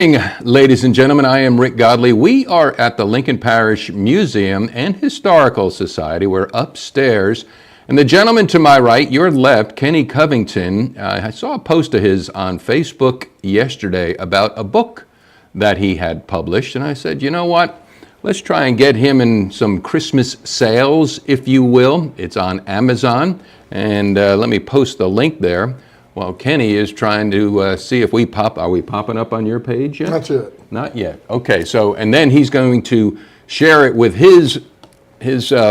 Ladies and gentlemen, I am Rick Godley. We are at the Lincoln Parish Museum and Historical Society. We're upstairs. And the gentleman to my right, your left, Kenny Covington, I saw a post of his on Facebook yesterday about a book that he had published. And I said, you know what? Let's try and get him in some Christmas sales, if you will. It's on Amazon. And let me post the link there. Well, Kenny is trying to see if are we popping up on your page yet? Not yet. Not yet. Okay, so, and then he's going to share it with his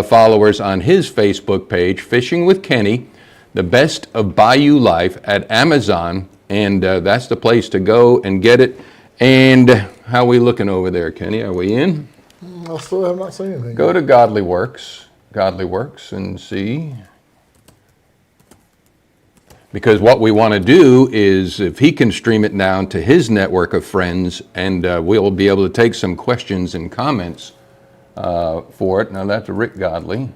followers on his Facebook page, Fishing with Kenny, the best of Bayou life at Amazon, and that's the place to go and get it. And how are we looking over there, Kenny? Are we in? I still have not seen anything. Go to Godleyworks, and see. Because what we want to do is, if he can stream it down to his network of friends, and we'll be able to take some questions and comments for it. Now that's Rick Godley.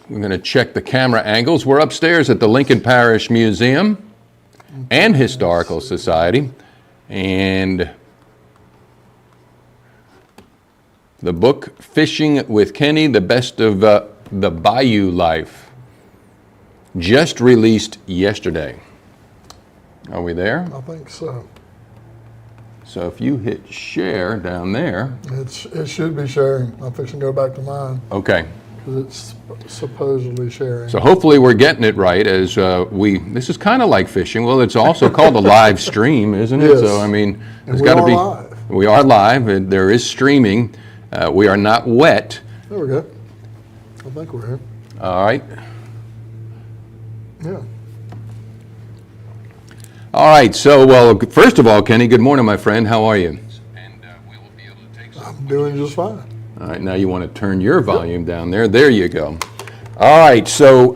We're going to check the camera angles. We're upstairs at the Lincoln Parish Museum and Historical Society. And the book, Fishing with Kenny, the best of the Bayou life, just released yesterday. Are we there? I think so. So if you hit share down there. It should be sharing. I'm fixing to go back to mine. Okay. Because it's supposedly sharing. So hopefully we're getting it right as this is kind of like fishing. Well, it's also called a live stream, isn't it? Yes. So, I mean, it's got to be. Live. We are live, and there is streaming. We are not wet. There we go. I think we're here. All right. Yeah. All right. So, well, first of all, Kenny, good morning, my friend. How are you? And we will be able to take some. I'm doing just fine. All right. Now you want to turn your volume down there. There you go. All right. So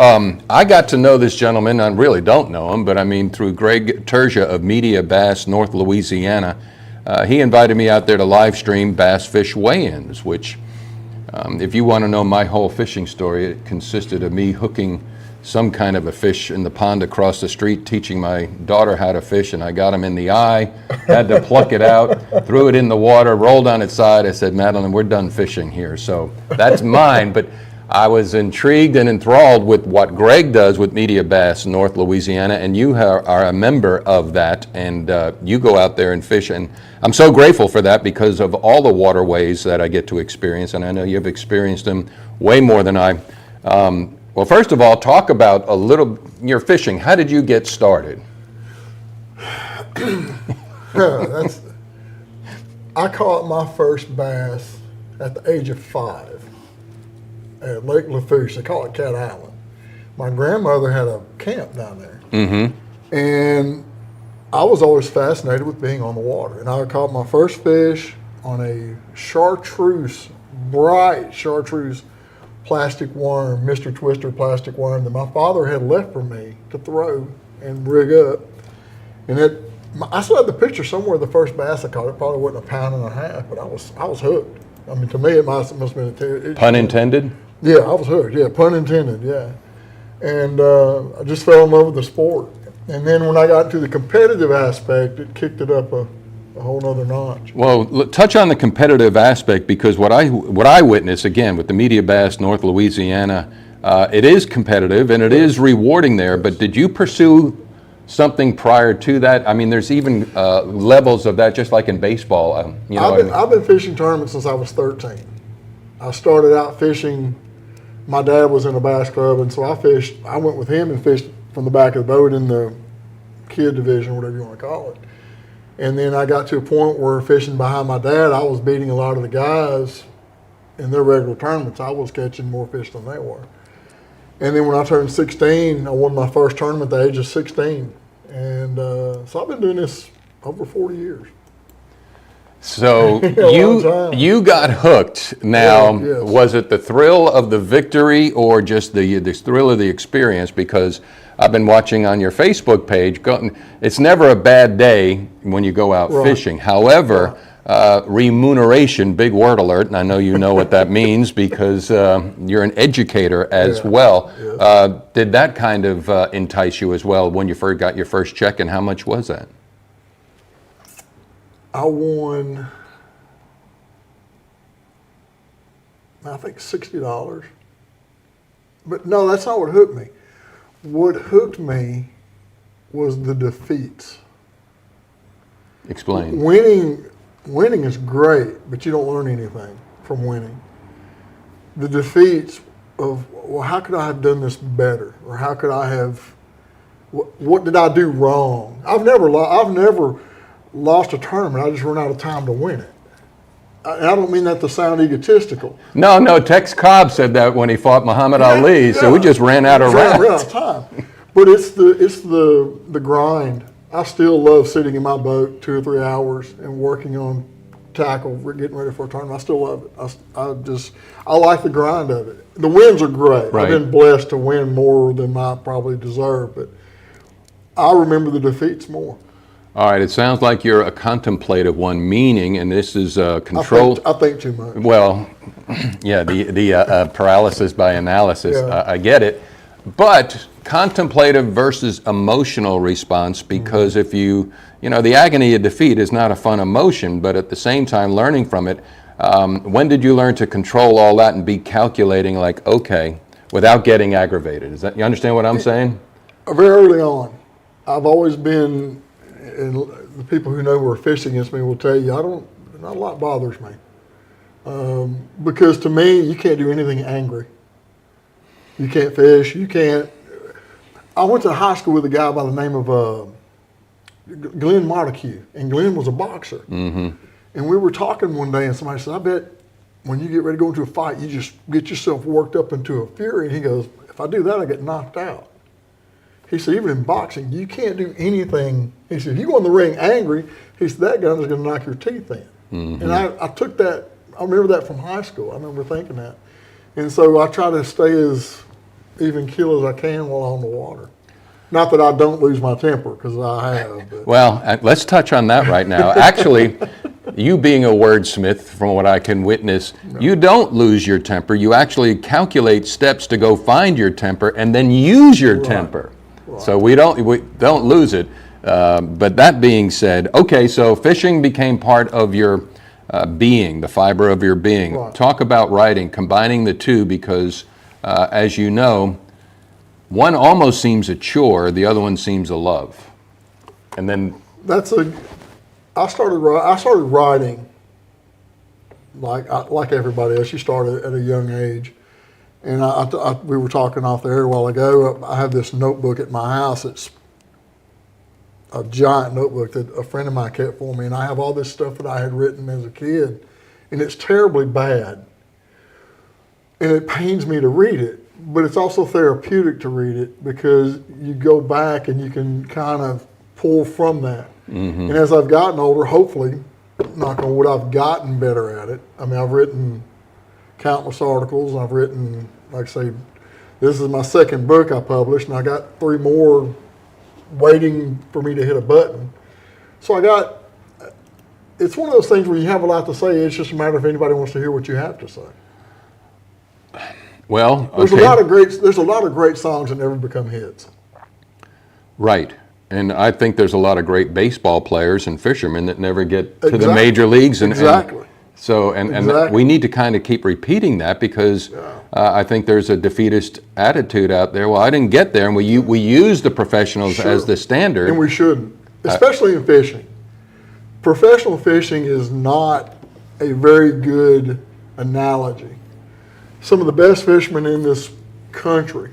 I got to know this gentleman. I really don't know him, but I mean through Greg Terja of Media Bass, North Louisiana. He invited me out there to live stream Bass Fish Weigh-ins, which if you want to know my whole fishing story, it consisted of me hooking some kind of a fish in the pond across the street, teaching my daughter how to fish, and I got him in the eye, had to pluck it out, threw it in the water, rolled on its side. I said, Madeline, we're done fishing here. So that's mine, but I was intrigued and enthralled with what Greg does with Media Bass North Louisiana, and you are a member of that, and you go out there and fish, and I'm so grateful for that because of all the waterways that I get to experience, and I know you've experienced them way more than I. Well, first of all, talk about a little your fishing. How did you get started? I caught my first bass at the age of 5 at Lake Lafourche. They call it Cat Island. My grandmother had a camp down there. Mm-hmm. And I was always fascinated with being on the water. And I caught my first fish on a chartreuse, bright chartreuse plastic worm, Mr. Twister plastic worm that my father had left for me to throw and rig up. And I still have the picture somewhere of the first bass I caught. It probably wasn't 1.5 pounds, but I was hooked. I mean, to me, it must have been Pun intended? Yeah, I was hooked. Yeah, pun intended, yeah. And I just fell in love with the sport. And then when I got into the competitive aspect, it kicked it up a whole nother notch. Well, touch on the competitive aspect, because what I witness, again, with the Media Bass North Louisiana, it is competitive and it is rewarding there, but did you pursue something prior to that? I mean, there's even levels of that, just like in baseball. I've been fishing tournaments since I was 13. I started out fishing. My dad was in a bass club, and so I went with him and fished from the back of the boat in the kid division, whatever you want to call it. And then I got to a point where fishing behind my dad, I was beating a lot of the guys in their regular tournaments. I was catching more fish than they were. And then when I turned 16, I won my first tournament at the age of 16. And so I've been doing this over 40 years. So you got hooked. Now, yes. Was it the thrill of the victory or just the thrill of the experience? Because I've been watching on your Facebook page. It's never a bad day when you go out fishing. However, remuneration, big word alert, and I know you know what that means because you're an educator as well. Yes. Did that kind of entice you as well when you first got your first check, and how much was that? I won, I think, $60. But no, that's not what hooked me. What hooked me was the defeats. Explain. Winning is great, but you don't learn anything from winning. The defeats of, well, how could I have done this better? Or how could I have, what did I do wrong? I've never lost a tournament. I just run out of time to win it. I don't mean that to sound egotistical. No, Tex Cobb said that when he fought Muhammad Ali, so we just ran out of rounds. Ran out of time. But it's the grind. I still love sitting in my boat 2 or 3 hours and working on tackle, getting ready for a tournament. I still love it. I like the grind of it. The wins are great. Right. I've been blessed to win more than I probably deserve, but I remember the defeats more. All right, it sounds like you're a contemplative one, meaning, and this is control. I think too much. Well, yeah, the paralysis by analysis. Yeah. I get it, but contemplative versus emotional response, because if the agony of defeat is not a fun emotion, but at the same time learning from it. When did you learn to control all that and be calculating, like, okay, without getting aggravated? You understand what I'm saying? Very early on, I've always been, and the people who know who are fishing against me will tell you, not a lot bothers me. Because to me, you can't do anything angry. You can't fish, I went to high school with a guy by the name of Glenn Montague, and Glenn was a boxer. Mm-hmm. And we were talking one day, and somebody said, I bet when you get ready to go into a fight, you just get yourself worked up into a fury. And he goes, if I do that, I get knocked out. He said, even in boxing, you can't do anything. He said, if you go in the ring angry, he said, that gun is going to knock your teeth in. Mm-hmm. And I took that, I remember that from high school. I remember thinking that. And so I try to stay as even keel as I can while on the water. Not that I don't lose my temper, because I have. But. Well, let's touch on that right now. Actually, you being a wordsmith, from what I can witness, you don't lose your temper. You actually calculate steps to go find your temper and then use your temper. Right. So we don't lose it. But that being said, okay, so fishing became part of your being, the fiber of your being. Right. Talk about writing, combining the two, because as you know, one almost seems a chore, the other one seems a love. And then I started writing like everybody else. You started at a young age. And we were talking off the air a while ago. I have this notebook at my house. It's a giant notebook that a friend of mine kept for me. And I have all this stuff that I had written as a kid. And it's terribly bad. And it pains me to read it. But it's also therapeutic to read it, because you go back and you can kind of pull from that. Mm-hmm. And as I've gotten older, hopefully, knock on wood, I've gotten better at it. I mean, I've written countless articles. I've written, like I say, this is my second book I published, and I got 3 more waiting for me to hit a button. So it's one of those things where you have a lot to say. It's just a matter if anybody wants to hear what you have to say. Well, okay. There's a lot of great songs that never become hits. Right. And I think there's a lot of great baseball players and fishermen that never get to the major leagues. Exactly. And we need to kind of keep repeating that, because I think there's a defeatist attitude out there. Well, I didn't get there, and we use the professionals as the standard. And we shouldn't, especially in fishing. Professional fishing is not a very good analogy. Some of the best fishermen in this country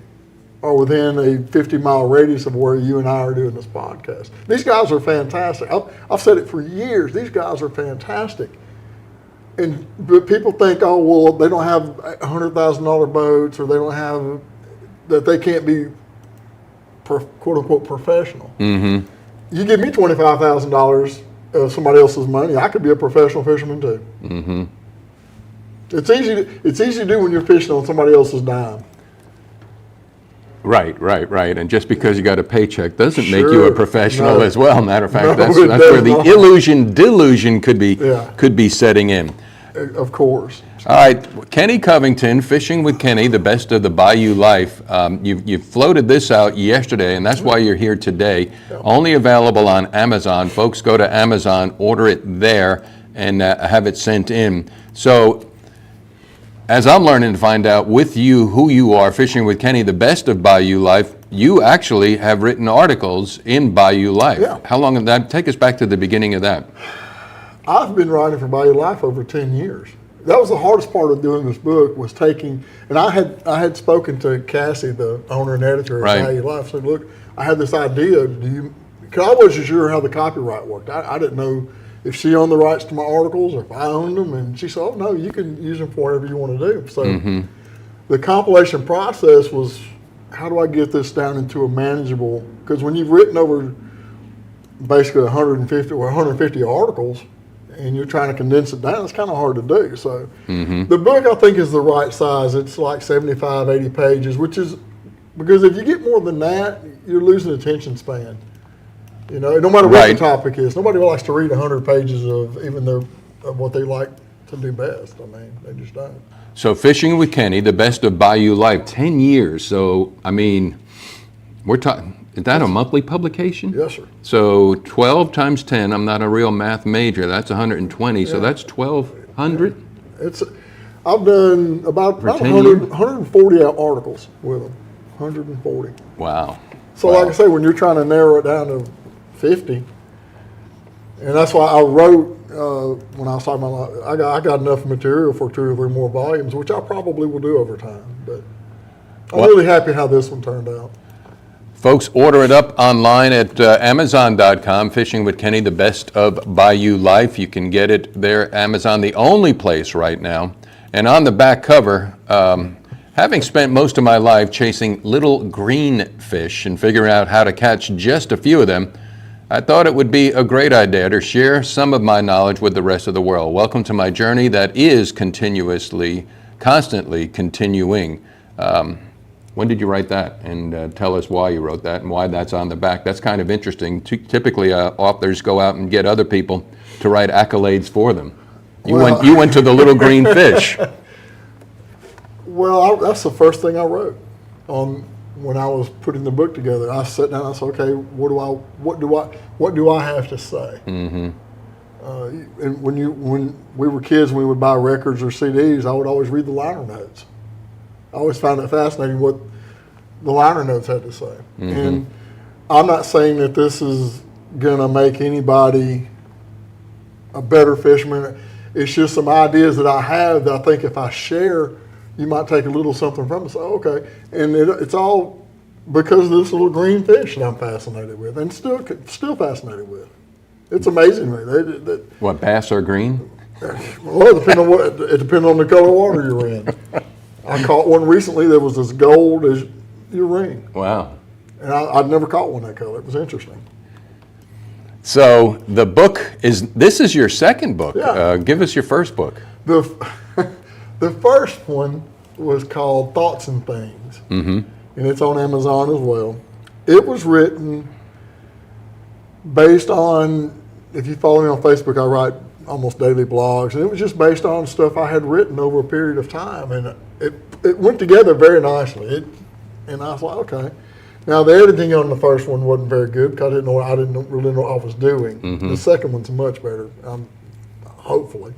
are within a 50-mile radius of where you and I are doing this podcast. These guys are fantastic. I've said it for years. These guys are fantastic. But people think, oh, well, they don't have $100,000 boats, or they don't have, that they can't be, quote unquote, professional. Mm-hmm. You give me $25,000 of somebody else's money, I could be a professional fisherman too. Mm-hmm. It's easy to do when you're fishing on somebody else's dime. Right. And just because you got a paycheck doesn't make you Sure. a professional No. as well. Matter of fact, No, that's it where does the not. delusion could Yeah. be setting in. Of course. All right, Kenny Covington, Fishing with Kenny, the best of the Bayou life. You floated this out yesterday, and that's why you're here today. Only available on Amazon. Folks, go to Amazon, order it there, and have it sent in. So, as I'm learning to find out with you who you are, Fishing with Kenny, the best of Bayou life, you actually have written articles in Bayou Life. Yeah. How long did that take us back to the beginning of that? I've been writing for Bayou Life over 10 years. That was the hardest part of doing this book, was taking, and I had spoken to Cassie, the owner and editor of Right. Bayou Life, said, look, I had this idea, because I wasn't sure how the copyright worked. I didn't know if she owned the rights to my articles or if I owned them, and she said, oh no, you can use them for whatever you want to do. So the compilation process was, how do I get this down into a manageable, because when you've written over basically 150 articles, and you're trying to condense it down, it's kind of hard to do. So the book, I think, is the right size. It's like 75, 80 pages, which is, because if you get more than that, you're losing attention span. You know, no matter what Right. the topic is. Nobody likes to read 100 pages of of what they like to do best. I mean, they just don't. So Fishing with Kenny, the best of Bayou life, 10 years. So, I mean, we're talking, is that a monthly publication? Yes, sir. So 12 times 10, I'm not a real math major, that's 120, so that's 1,200? I've done about 10 140 articles with them. 140. Wow. So Wow. like I say, when you're trying to narrow it down to 50, and that's why I wrote, when I was talking about, I got enough material for 2 or 3 more volumes, which I probably will do over time. But I'm really happy how this one turned out. Folks, order it up online at Amazon.com, Fishing with Kenny, the best of Bayou life. You can get it there, Amazon, the only place right now. And on the back cover, having spent most of my life chasing little green fish and figuring out how to catch just a few of them, I thought it would be a great idea to share some of my knowledge with the rest of the world. Welcome to my journey that is constantly continuing. When did you write that? And tell us why you wrote that and why that's on the back. That's kind of interesting. Typically, authors go out and get other people to write accolades for them. You went to the little green fish. Well, that's the first thing I wrote when I was putting the book together. I sat down and I said, okay, what do I have to say? And when we were kids, when we would buy records or CDs, I would always read the liner notes. I always found it fascinating what the liner notes had to say. And I'm not saying that this is going to make anybody a better fisherman. It's just some ideas that I have that I think if I share, you might take a little something from it and say, oh, okay. And it's all because of this little green fish that I'm fascinated with and still fascinated with. It's amazing to me. What, bass are green? Well, it depends on the color of water you're in. I caught one recently that was as gold as your ring. Wow. And I'd never caught one that color. It was interesting. So the book this is your second book. Yeah. Give us your first book. The first one was called Thoughts and Things. And it's on Amazon as well. It was written based on, if you follow me on Facebook, I write almost daily blogs, and it was just based on stuff I had written over a period of time, and it went together very nicely. And I was like, okay. Now the editing on the first one wasn't very good because I didn't really know what I was doing. The second one's much better, hopefully.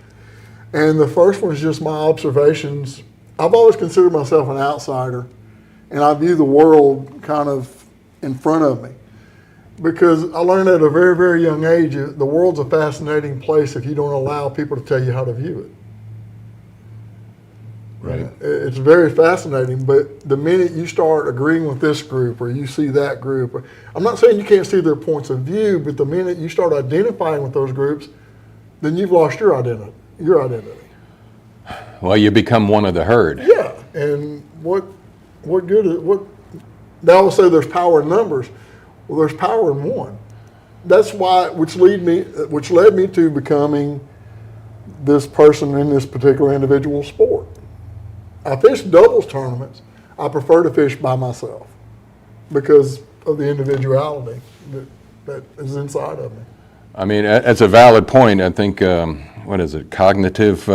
And the first one is just my observations. I've always considered myself an outsider, and I view the world kind of in front of me. Because I learned at a very, very young age, the world's a fascinating place if you don't allow people to tell you how to view it. Right. It's very fascinating, but the minute you start agreeing with this group or you see that group, I'm not saying you can't see their points of view, but the minute you start identifying with those groups, then you've lost your identity. Well, you become one of the herd. Yeah, and what good is they always say there's power in numbers. Well, there's power in one. That's why, which led me to becoming this person in this particular individual sport. I fish doubles tournaments. I prefer to fish by myself. because of the individuality that is inside of me. I mean, that's a valid point. I think, what is it, cognitive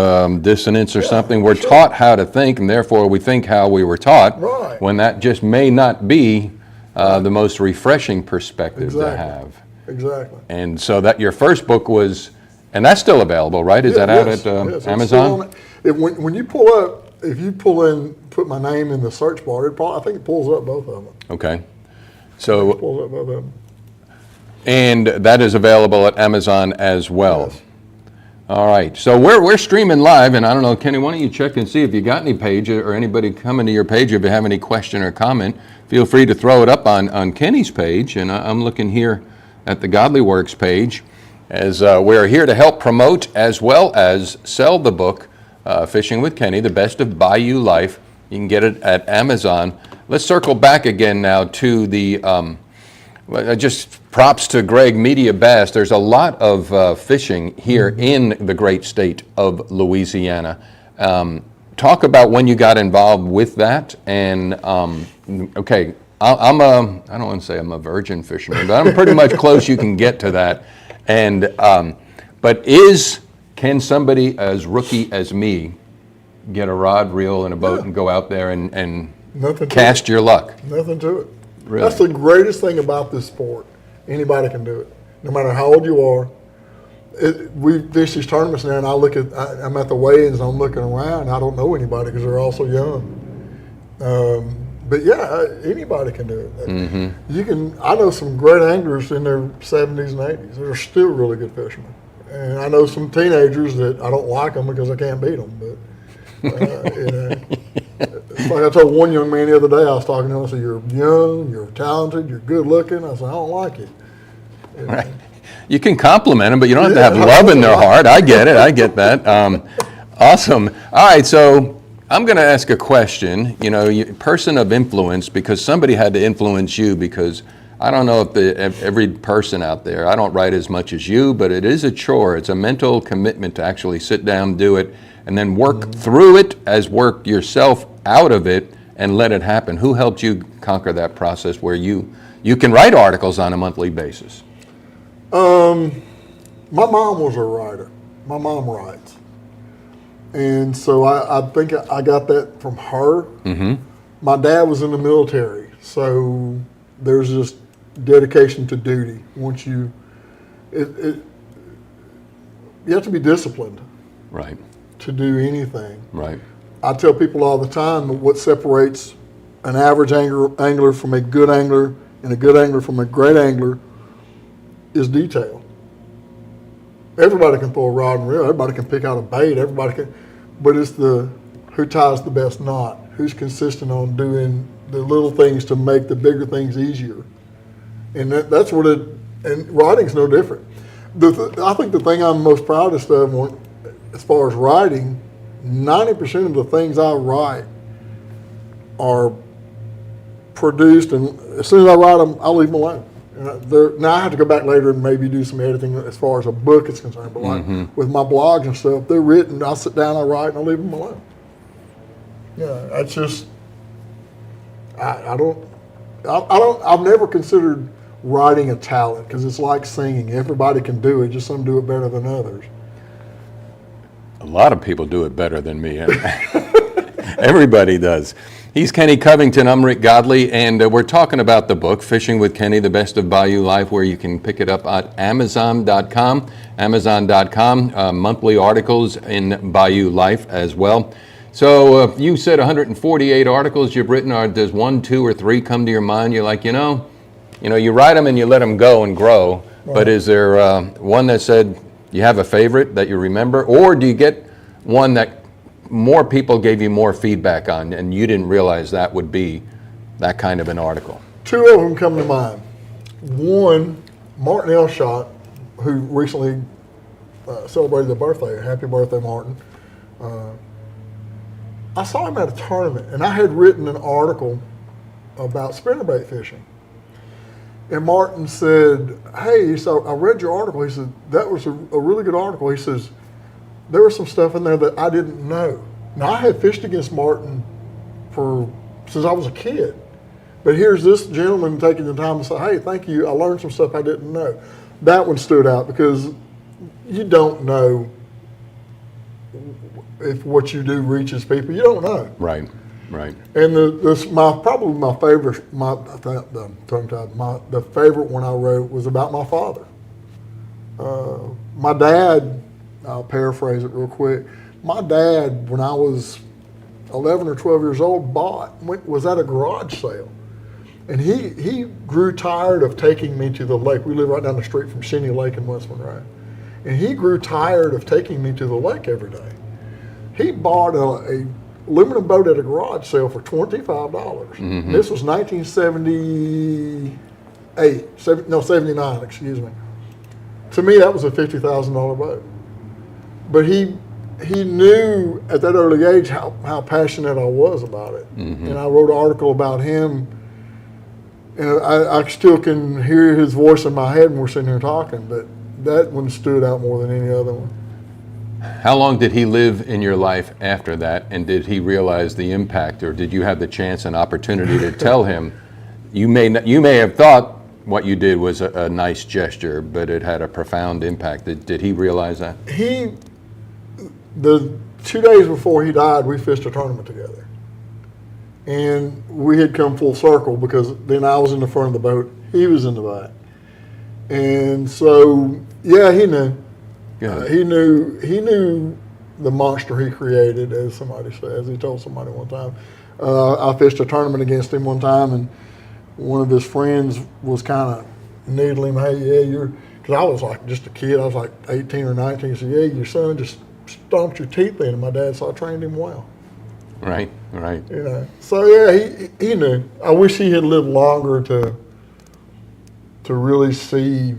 dissonance or something? We're taught how to think, and therefore we think how we were taught, Right. when that just may not be the most refreshing perspective to have. Exactly. And so that your first book was, and that's still available, right? Is that out at yes, it's Amazon? still on- when you pull up, if you pull in, put my name in the search bar, I think it pulls up both of them. Okay. It So, pulls up both of them. and that is available at Amazon as well. Yes. All right, so we're streaming live, and I don't know, Kenny, why don't you check and see if you got any page or anybody coming to your page. If you have any question or comment, feel free to throw it up on Kenny's page, and I'm looking here at the Godleyworks page, as we're here to help promote as well as sell the book, Fishing with Kenny, The Best of Bayou Life. You can get it at Amazon. Let's circle back again now to the, just props to Greg, Media Bass. There's a lot of fishing here in the great state of Louisiana. Talk about when you got involved with that, and okay, I don't want to say I'm a virgin fisherman, but I'm pretty much close you can get to that. And but can somebody as rookie as me get a rod, reel, and a boat and go out there and cast your luck? Nothing to it. Really? That's the greatest thing about this sport. Anybody can do it, no matter how old you are. We fish these tournaments now, and I'm at the weigh-ins, and I'm looking around. I don't know anybody because they're all so young. But yeah, anybody can do it. Mm-hmm. I know some great anglers in their 70s and 80s. They're still really good fishermen. And I know some teenagers that I don't like them because I can't beat them. But it's like I told one young man the other day, I was talking to him, I said, "You're young, you're talented, you're good looking." I said, "I don't like it." Right. You can compliment them, but you don't have to have love in their heart. I get it. I get that. Awesome. All right, so I'm going to ask a question. Person of influence, because somebody had to influence you, because I don't know if every person out there, I don't write as much as you, but it is a chore. It's a mental commitment to actually sit down, do it, and then work through it as work yourself out of it and let it happen. Who helped you conquer that process where you can write articles on a monthly basis? My mom was a writer. My mom writes. And so I think I got that from her. Mm-hmm. My dad was in the military, so there's just dedication to duty. Once you have to be disciplined. Right. To do anything. Right. I tell people all the time that what separates an average angler from a good angler and a good angler from a great angler is detail. Everybody can throw a rod and reel. Everybody can pick out a bait. Everybody can, but it's who ties the best knot, who's consistent on doing the little things to make the bigger things easier. And that's what and writing's no different. I think the thing I'm most proudest of, as far as writing, 90% of the things I write are produced, and as soon as I write them, I'll leave them alone. Now I have to go back later and maybe do some editing as far as a book is concerned, but like with my blogs and stuff, they're written, I'll sit down, I'll write, and I'll leave them alone. Yeah, it's just, I've never considered writing a talent, because it's like singing. Everybody can do it, just some do it better than others. A lot of people do it better than me. Everybody does. He's Kenny Covington. I'm Rick Godley, and we're talking about the book, Fishing with Kenny, The Best of Bayou Life, where you can pick it up at Amazon.com. Amazon.com, monthly articles in Bayou Life as well. So you said 148 articles you've written. Does 1, 2, or 3 come to your mind? You're like, you write them and you let them go and grow. Right. But is there one that said you have a favorite that you remember? Or do you get one that more people gave you more feedback on and you didn't realize that would be that kind of an article? 2 of them come to mind. One, Martin Elshot, who recently celebrated their birthday. Happy birthday, Martin. I saw him at a tournament, and I had written an article about spinnerbait fishing. And Martin said, "Hey," so I read your article. He said, "That was a really good article." He says, "There was some stuff in there that I didn't know." Now, I had fished against Martin since I was a kid. But here's this gentleman taking the time to say, hey, thank you, I learned some stuff I didn't know. That one stood out because you don't know if what you do reaches people. You don't know. Right, right. And probably my favorite, the favorite one I wrote was about my father. My dad, I'll paraphrase it real quick. My dad, when I was 11 or 12 years old, was at a garage sale. And he grew tired of taking me to the lake. We live right down the street from Shinny Lake in West Monroe. And he grew tired of taking me to the lake every day. He bought a aluminum boat at a garage sale for $25. Mm-hmm. This was 79, excuse me. To me, that was a $50,000 boat. But he knew at that early age how passionate I was about it. Mm-hmm. And I wrote an article about him. And I still can hear his voice in my head when we're sitting here talking, but that one stood out more than any other one. How long did he live in your life after that, and did he realize the impact, or did you have the chance and opportunity to tell him? You may have thought what you did was a nice gesture, but it had a profound impact. Did he realize that? The 2 days before he died, we fished a tournament together. And we had come full circle because then I was in the front of the boat, he was in the back. And so, yeah, he knew. He knew the monster he created, as somebody says. He told somebody one time. I fished a tournament against him one time, and one of his friends was kind of needling him, hey, yeah, because I was like just a kid. I was like 18 or 19. He said, yeah, your son just stomped your teeth in. And my dad said, I trained him well. Right. So yeah, he knew. I wish he had lived longer to really see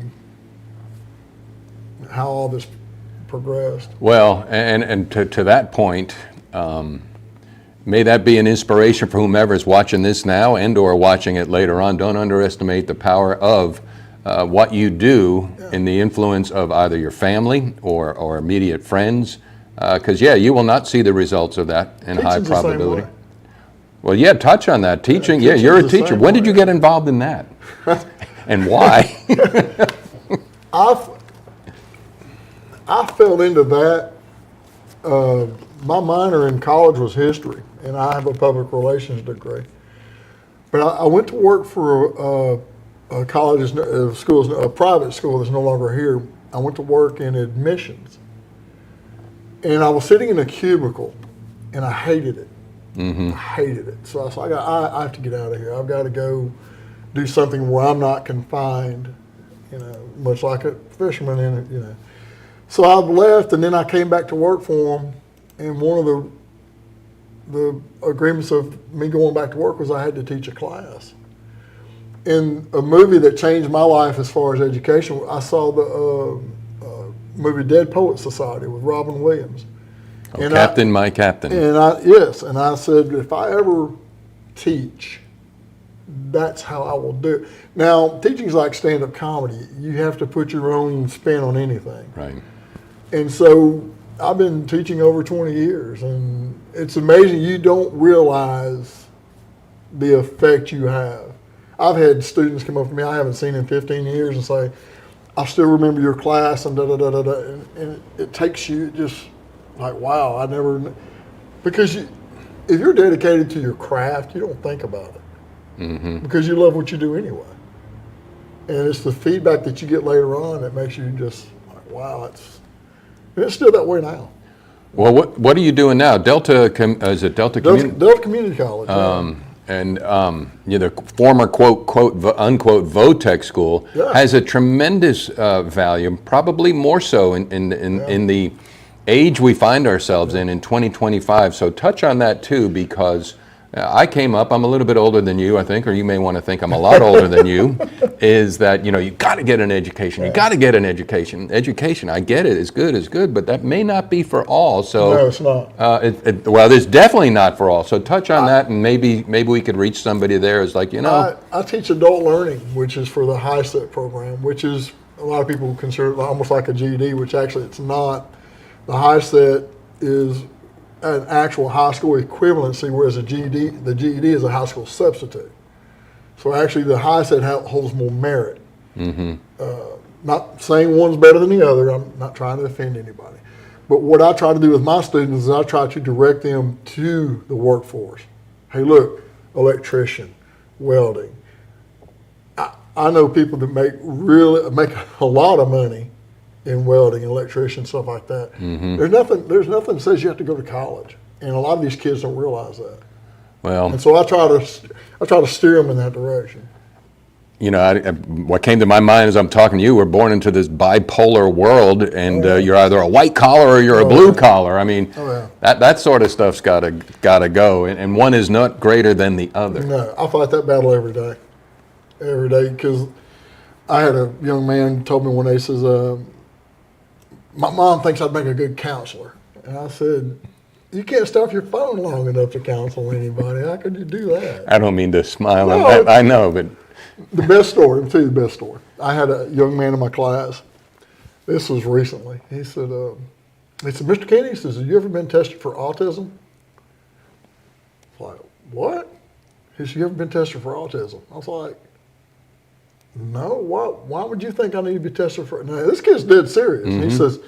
how all this progressed. Well, and to that point, may that be an inspiration for whomever is watching this now and or watching it later on. Don't underestimate the power of what you do in the influence of either your family or immediate friends. Because, you will not see the results of that in high probability. Well, touch on that. Teaching, you're a teacher. When did you get involved in that? And why? I fell into that. My minor in college was history, and I have a public relations degree. But I went to work for a private school that's no longer here. I went to work in admissions. And I was sitting in a cubicle, and I hated it. Mm-hmm. I hated it. So I was like, I have to get out of here. I've got to go do something where I'm not confined, much like a fisherman in it, So I left, and then I came back to work for them. And one of the agreements of me going back to work was I had to teach a class. In a movie that changed my life as far as education, I saw the movie Dead Poets Society with Robin Williams. Oh, and Captain, my Captain. And I said, if I ever teach, that's how I will do it. Now, teaching's like stand-up comedy. You have to put your own spin on anything. Right. And so I've been teaching over 20 years, and it's amazing. You don't realize the effect you have. I've had students come up to me I haven't seen in 15 years and say, I still remember your class and da-da-da-da-da. And it takes you just like, wow, I never, because if you're dedicated to your craft, you don't think about it. Mm-hmm. Because you love what you do anyway. And it's the feedback that you get later on that makes you just like, wow, it's still that way now. Well, what are you doing now? Delta Community College. And the former quote unquote Votech school has a tremendous value, probably more so in the age we find ourselves in 2025. So touch on that too, because I came up, I'm a little bit older than you, I think, or you may want to think I'm a lot older than you, is that, you got to get an education. You got to get an education. Education, I get it, is good, but that may not be for all. So no, it's not. Well, it's definitely not for all. So touch on that, and maybe we could reach somebody there. Is like, I teach adult learning, which is for the high set program, which is a lot of people consider it almost like a GED, which actually it's not. The high set is an actual high school equivalency, whereas the GED is a high school substitute. So actually, the high set holds more merit. Not saying one's better than the other. I'm not trying to offend anybody. But what I try to do with my students is I try to direct them to the workforce. Hey, look, electrician, welding. I know people that make a lot of money in welding, electrician, stuff like that. There's nothing that says you have to go to college, and a lot of these kids don't realize that. Well, and so I try to steer them in that direction. You know, what came to my mind as I'm talking to you, we're born into this bipolar world, and you're either a white collar or you're a blue collar. I mean, that sort of stuff's gotta go, and one is not greater than the other. No, I fight that battle every day, because I had a young man told me one day, he says, my mom thinks I'd make a good counselor. And I said, you can't stay off your phone long enough to counsel anybody. How could you do that? I don't mean to smile. No, I know, but... The best story, I'll tell you the best story. I had a young man in my class. This was recently. He said, Mr. Kenny, he says, have you ever been tested for autism? I was like, what? He said, you ever been tested for autism? I was like, no, why would you think I need to be tested for it? Now, this kid's dead serious. He says,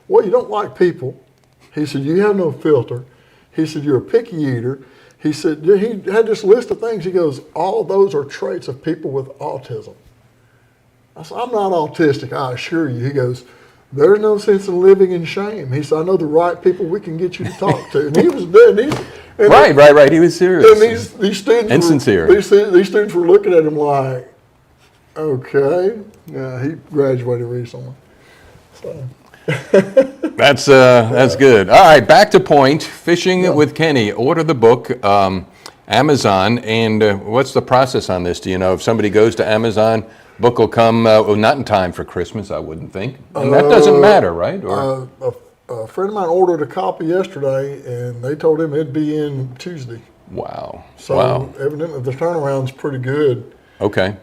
well, you don't like people. He said, you have no filter. He said, you're a picky eater. He said, he had this list of things. He goes, all those are traits of people with autism. I said, I'm not autistic, I assure you. He goes, there's no sense in living in shame. He said, I know the right people we can get you to talk to. And he was dead. Right. He was serious. And these students and sincere. These students were looking at him like, okay. Yeah, he graduated recently. So. That's good. All right, back to point. Fishing with Kenny. Order the book, Amazon. And what's the process on this? Do you know if somebody goes to Amazon, book will come not in time for Christmas, I wouldn't think. And that doesn't matter, right? Or a friend of mine ordered a copy yesterday, and they told him it'd be in Tuesday. Wow. So evidently the turnaround's pretty good. Okay.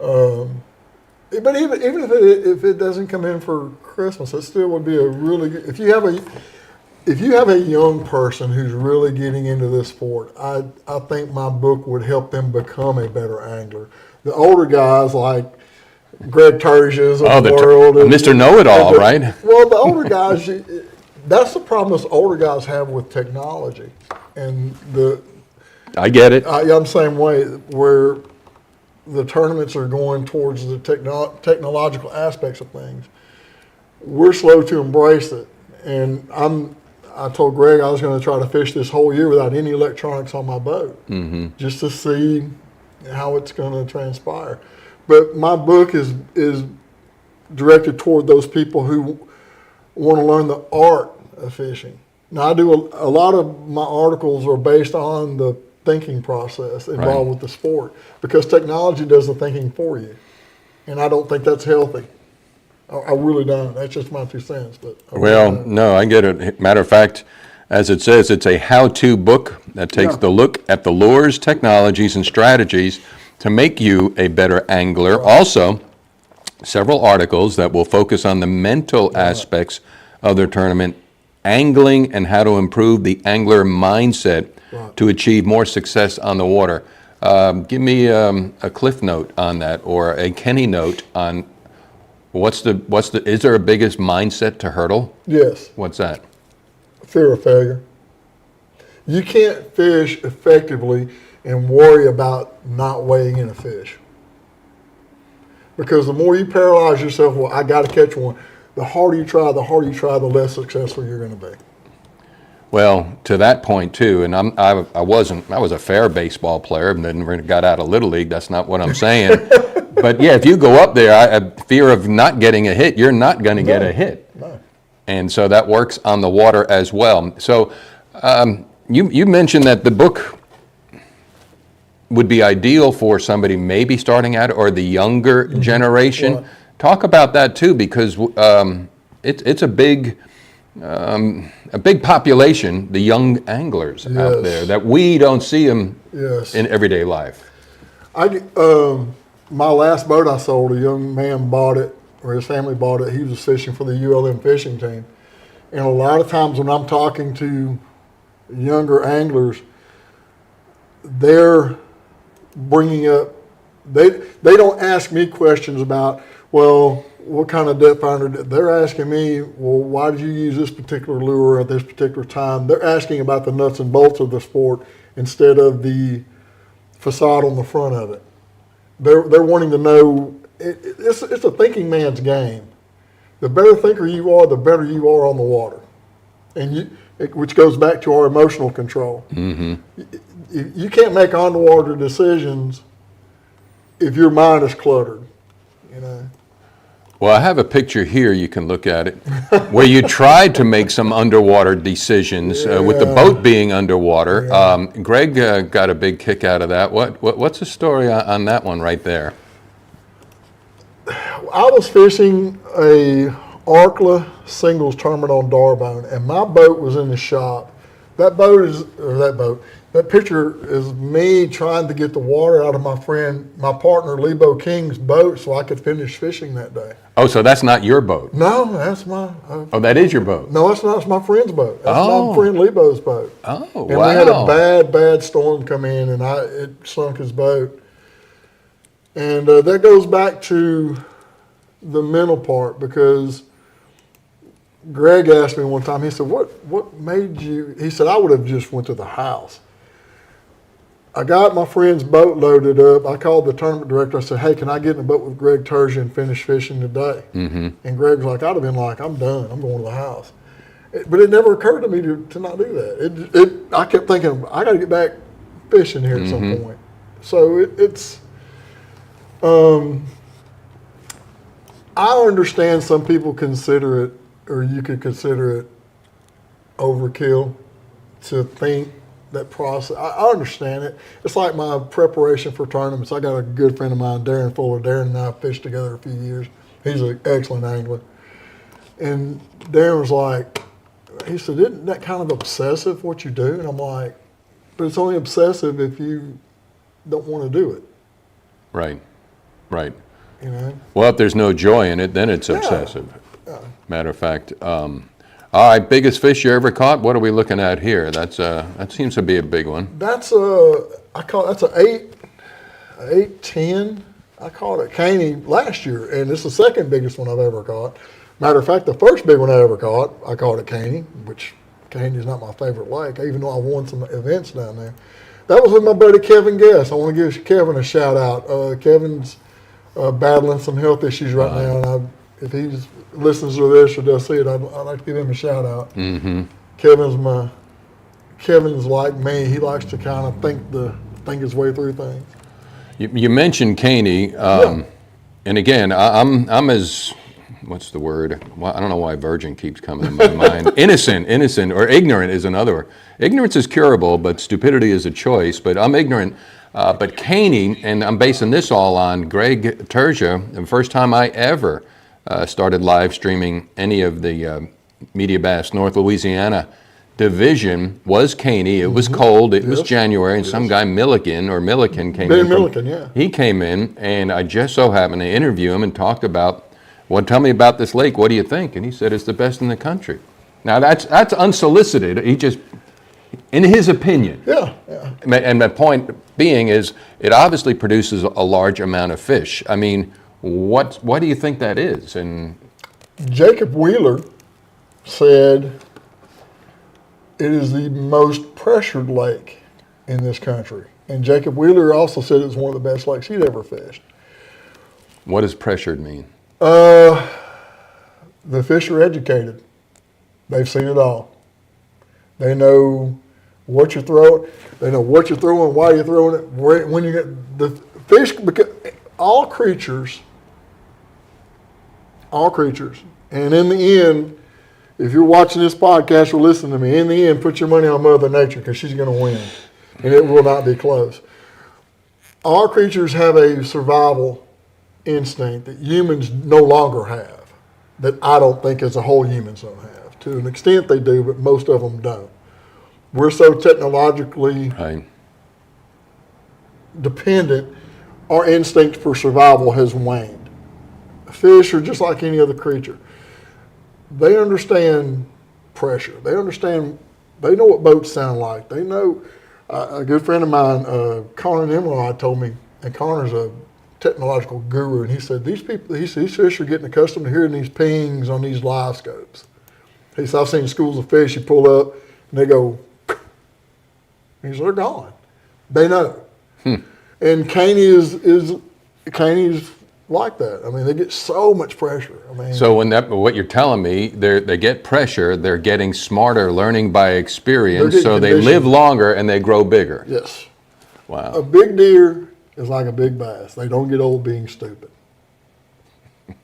But even if it doesn't come in for Christmas, it still would be a really good. If you have a young person who's really getting into this sport, I think my book would help them become a better angler. The older guys like Greg Terzia's of the world, Mr. Know-It-All, right? Well, the older guys, that's the problem that older guys have with technology, and I get it. I'm the same way where the tournaments are going towards the technological aspects of things. We're slow to embrace it, and I told Greg I was going to try to fish this whole year without any electronics on my boat, just to see how it's going to transpire. But my book is directed toward those people who want to learn the art of fishing. Now, I do a lot of my articles are based on the thinking process involved with the sport, because technology does the thinking for you, and I don't think that's healthy. I really don't. That's just my 2 cents. But no, I get it. Matter of fact, as it says, it's a how-to book that takes the look at the lures, technologies, and strategies to make you a better angler. Also, several articles that will focus on the mental aspects of the tournament, angling, and how to improve the angler mindset to achieve more success on the water. Give me a cliff note on that, or a Kenny note on is there a biggest mindset to hurdle? Yes. What's that? Fear of failure. You can't fish effectively and worry about not weighing in a fish. Because the more you paralyze yourself, well, I got to catch one, the harder you try, the less successful you're going to be. Well, to that point too, and I was a fair baseball player, and then got out of Little League. That's not what I'm saying. But yeah, if you go up there, fear of not getting a hit, you're not going to get a hit. No. And so that works on the water as well. So you mentioned that the book would be ideal for somebody maybe starting out or the younger generation. Right. Talk about that too, because it's a big population, the young anglers out there, that we don't see them in everyday life. My last boat I sold, a young man bought it, or his family bought it. He was fishing for the ULM fishing team. And a lot of times when I'm talking to younger anglers, they're bringing up They don't ask me questions about, well, what kind of depth finder. They're asking me, well, why did you use this particular lure at this particular time? They're asking about the nuts and bolts of the sport instead of the facade on the front of it. They're wanting to know. It's a thinking man's game. The better thinker you are, the better you are on the water, which goes back to our emotional control. Mm-hmm. You can't make underwater decisions if your mind is cluttered. You know. Well, I have a picture here, you can look at it, where you tried to make some underwater decisions with the boat being underwater. Yeah. Greg got a big kick out of that. What's the story on that one right there? I was fishing a Arkla singles tournament on Darbone, and my boat was in the shop. That picture is me trying to get the water out of my partner Lebo King's boat so I could finish fishing that day. Oh, so that's not your boat? No, that's my... Oh, that is your boat? No, it's not. It's my friend's boat. That's my friend Lebo's boat. Oh, and wow. we had a bad storm come in, and it sunk his boat. And that goes back to the mental part, because Greg asked me one time, he said, what made you... He said, I would have just went to the house. I got my friend's boat loaded up. I called the tournament director. I said, hey, can I get in the boat with Greg Terzian and finish fishing today? Mm-hmm. And Greg was like, I'd have been like, I'm done. I'm going to the house. But it never occurred to me to not do that. I kept thinking, I got to get back fishing here at some point. So it's... I understand some people consider it, or you could consider it overkill to think that process. I understand it. It's like my preparation for tournaments. I got a good friend of mine, Darren Fuller. Darren and I fished together a few years. He's an excellent angler. And Darren was like, he said, isn't that kind of obsessive what you do? And I'm like, but it's only obsessive if you don't want to do it. Right. You know? Well, if there's no joy in it, then it's obsessive. Yeah. Matter of fact, all right, biggest fish you ever caught? What are we looking at here? That seems to be a big one. That's an 810. I caught at Caney last year, and it's the second biggest one I've ever caught. Matter of fact, the first big one I ever caught, I caught at Caney, which Caney is not my favorite lake, even though I won some events down there. That was with my buddy Kevin Guess. I want to give Kevin a shout out. Kevin's battling some health issues right now, and if he listens to this or does see it, I'd like to give him a shout out. Mm-hmm. Kevin's like me. He likes to kind of think his way through things. You mentioned Caney, and again, I'm as, what's the word? Well, I don't know why virgin keeps coming to my mind. Innocent, or ignorant is another word. Ignorance is curable, but stupidity is a choice. But I'm ignorant. But Caney, and I'm basing this all on Greg Terzian, the first time I ever started live streaming any of the Media Bass North Louisiana division was Caney. It was cold. It was January, and some guy Milliken came in. Milliken, yeah. He came in, and I just so happened to interview him and talked about, well, tell me about this lake. What do you think? And he said it's the best in the country. Now that's unsolicited. He just, in his opinion. Yeah. And my point being is, it obviously produces a large amount of fish. I mean, what do you think that is? And Jacob Wheeler said it is the most pressured lake in this country. And Jacob Wheeler also said it was one of the best lakes he'd ever fished. what does pressured mean? The fish are educated. They've seen it all. They know what you're throwing. They know what you're throwing, why you're throwing it, when you get the fish. Because all creatures, and in the end, if you're watching this podcast or listening to me, in the end, put your money on Mother Nature because she's going to win, and it will not be close. All creatures have a survival instinct that humans no longer have, that I don't think as a whole humans don't have. To an extent they do, but most of them don't. We're so technologically dependent, our instinct for survival has waned. Fish are just like any other creature. They understand pressure. They know what boats sound like. They know, a good friend of mine, Connor Nimrod, told me, and Connor's a technological guru, and he said, these fish are getting accustomed to hearing these pings on these live scopes. He said, I've seen schools of fish, you pull up, and they go, he said, they're gone. They know. And Caney is like that. I mean, they get so much pressure. I mean, so what you're telling me, they get pressure, they're getting smarter, learning by experience, so they live longer and they grow bigger. Yes. Wow. A big deer is like a big bass. They don't get old being stupid.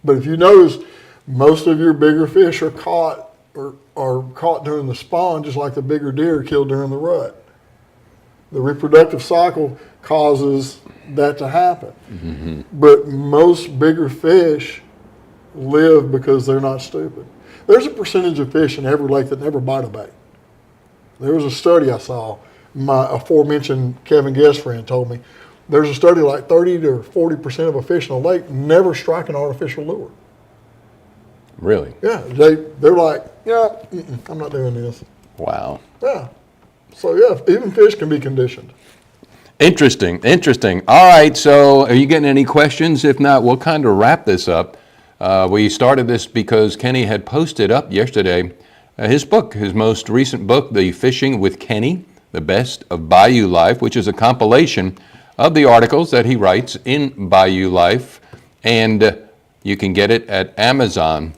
But if you notice, most of your bigger fish are caught during the spawn, just like the bigger deer are killed during the rut. The reproductive cycle causes that to happen. But most bigger fish live because they're not stupid. There's a percentage of fish in every lake that never bite a bait. There was a study I saw, my aforementioned Kevin Guest friend told me, there's a study like 30 to 40% of a fish in a lake never strike an artificial lure. Really? Yeah, they're like, yeah, I'm not doing this. Wow. Yeah. So yeah, even fish can be conditioned. Interesting. All right, so are you getting any questions? If not, we'll kind of wrap this up. We started this because Kenny had posted up yesterday his book, his most recent book, The Fishing with Kenny, The Best of Bayou Life, which is a compilation of the articles that he writes in Bayou Life. And you can get it at Amazon,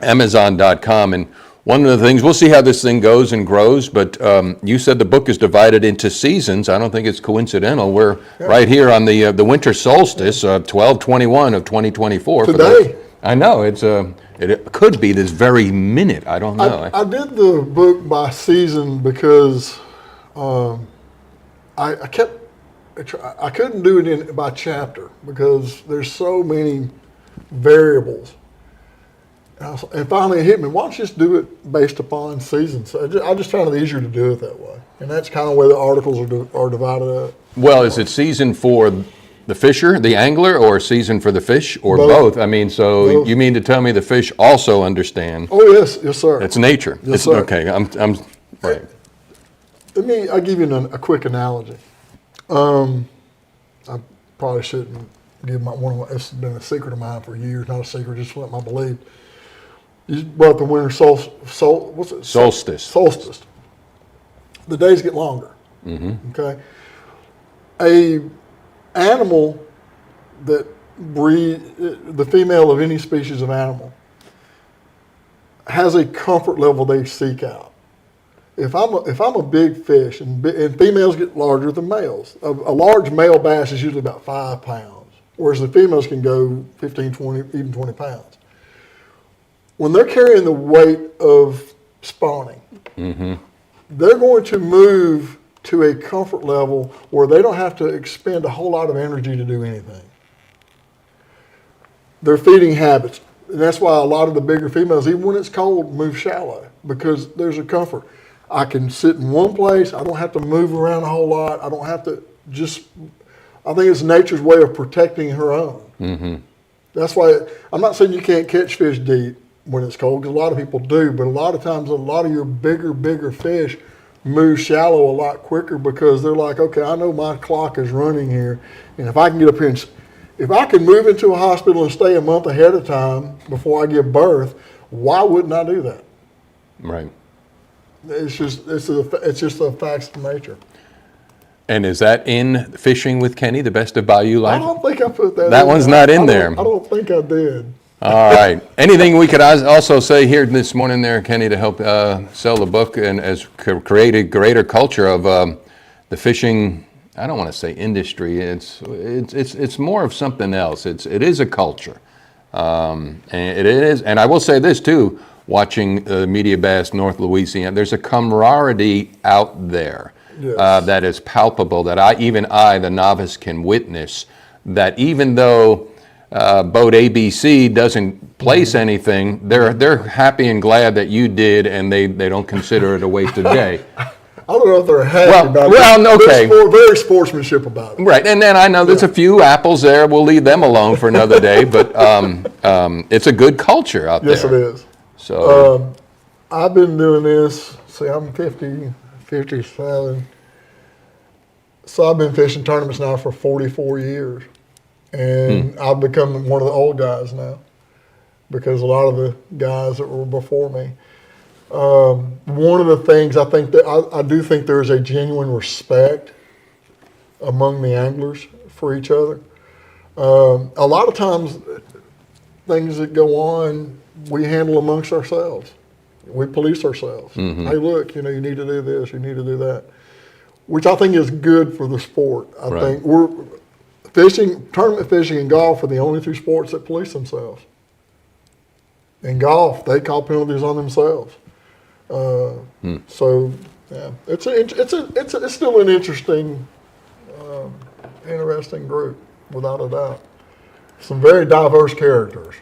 Amazon.com. And one of the things, we'll see how this thing goes and grows, but you said the book is divided into seasons. I don't think it's coincidental. We're right here on the winter solstice, 12/21 of 2024. Today. I know, it could be this very minute. I don't know. I did the book by season because I couldn't do it by chapter because there's so many variables. And finally it hit me, why don't you just do it based upon seasons? So I just found it easier to do it that way. And that's kind of where the articles are divided up. Well, is it season for the fisher, the angler, or season for the fish, or both? I mean, so Both. You mean to tell me the fish also understand? Oh, yes, sir. It's nature. Yes, sir. Okay, I'm right. I'll give you a quick analogy. I probably shouldn't give it's been a secret of mine for years, not a secret, just what I believe. You brought the winter what's it? Solstice. Solstice. The days get longer. Okay. A animal that the female of any species of animal has a comfort level they seek out. If I'm a big fish and females get larger than males, a large male bass is usually about 5 pounds, whereas the females can go 15, 20, even 20 pounds. When they're carrying the weight of spawning, they're going to move to a comfort level where they don't have to expend a whole lot of energy to do anything. Their feeding habits, and that's why a lot of the bigger females, even when it's cold, move shallow because there's a comfort. I can sit in one place. I don't have to move around a whole lot. I don't have to I think it's nature's way of protecting her own. That's why, I'm not saying you can't catch fish deep when it's cold, because a lot of people do, but a lot of times a lot of your bigger fish move shallow a lot quicker because they're like, okay, I know my clock is running here, and if I can get up here and if I can move into a hospital and stay a month ahead of time before I give birth, why wouldn't I do that? Right. It's just the facts of nature. And is that in Fishing with Kenny, The Best of Bayou Life? I don't think I put that. That one's not in there. I don't think I did. All right. Anything we could also say here this morning there, Kenny, to help sell the book and as create a greater culture of the fishing, I don't want to say industry, it's more of something else. It is a culture. And it is, and I will say this too, watching Media Bass North Louisiana, there's a camaraderie out there. Yes. That is palpable, that even I, the novice, can witness, that even though boat ABC doesn't place anything, they're happy and glad that you did, and they don't consider it a wasted day. I don't know if they're happy about it. Well, okay. They're very sportsmanship about it. Right, and then I know there's a few apples there. We'll leave them alone for another day, but it's a good culture out there. Yes, it is. So I've been doing this, I'm 57. So I've been fishing tournaments now for 44 years. And I've become one of the old guys now because a lot of the guys that were before me. One of the things I think that I do think there is a genuine respect among the anglers for each other. A lot of times, things that go on, we handle amongst ourselves. We police ourselves. Hey, look, you need to do this, you need to do that, which I think is good for the sport. I think tournament fishing and golf are the only two sports that police themselves. In golf, they call penalties on themselves. So, yeah, it's still an interesting group, without a doubt. Some very diverse characters.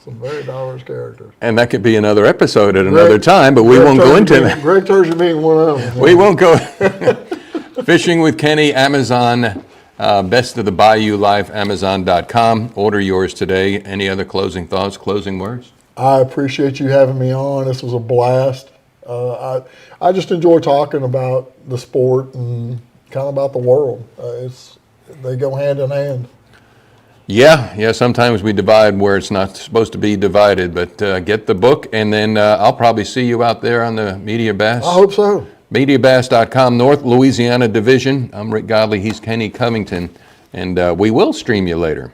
Some very diverse characters. And that could be another episode at another time, but we won't go into that. Greg Terzian being one of them. We won't go. Fishing with Kenny, Amazon, Best of the Bayou Life, Amazon.com. Order yours today. Any other closing thoughts, closing words? I appreciate you having me on. This was a blast. I just enjoy talking about the sport and kind of about the world. They go hand in hand. Yeah, sometimes we divide where it's not supposed to be divided, but get the book, and then I'll probably see you out there on the Media Bass. I hope so. MediaBass.com, North Louisiana Division. I'm Rick Godley, he's Kenny Covington, and we will stream you later.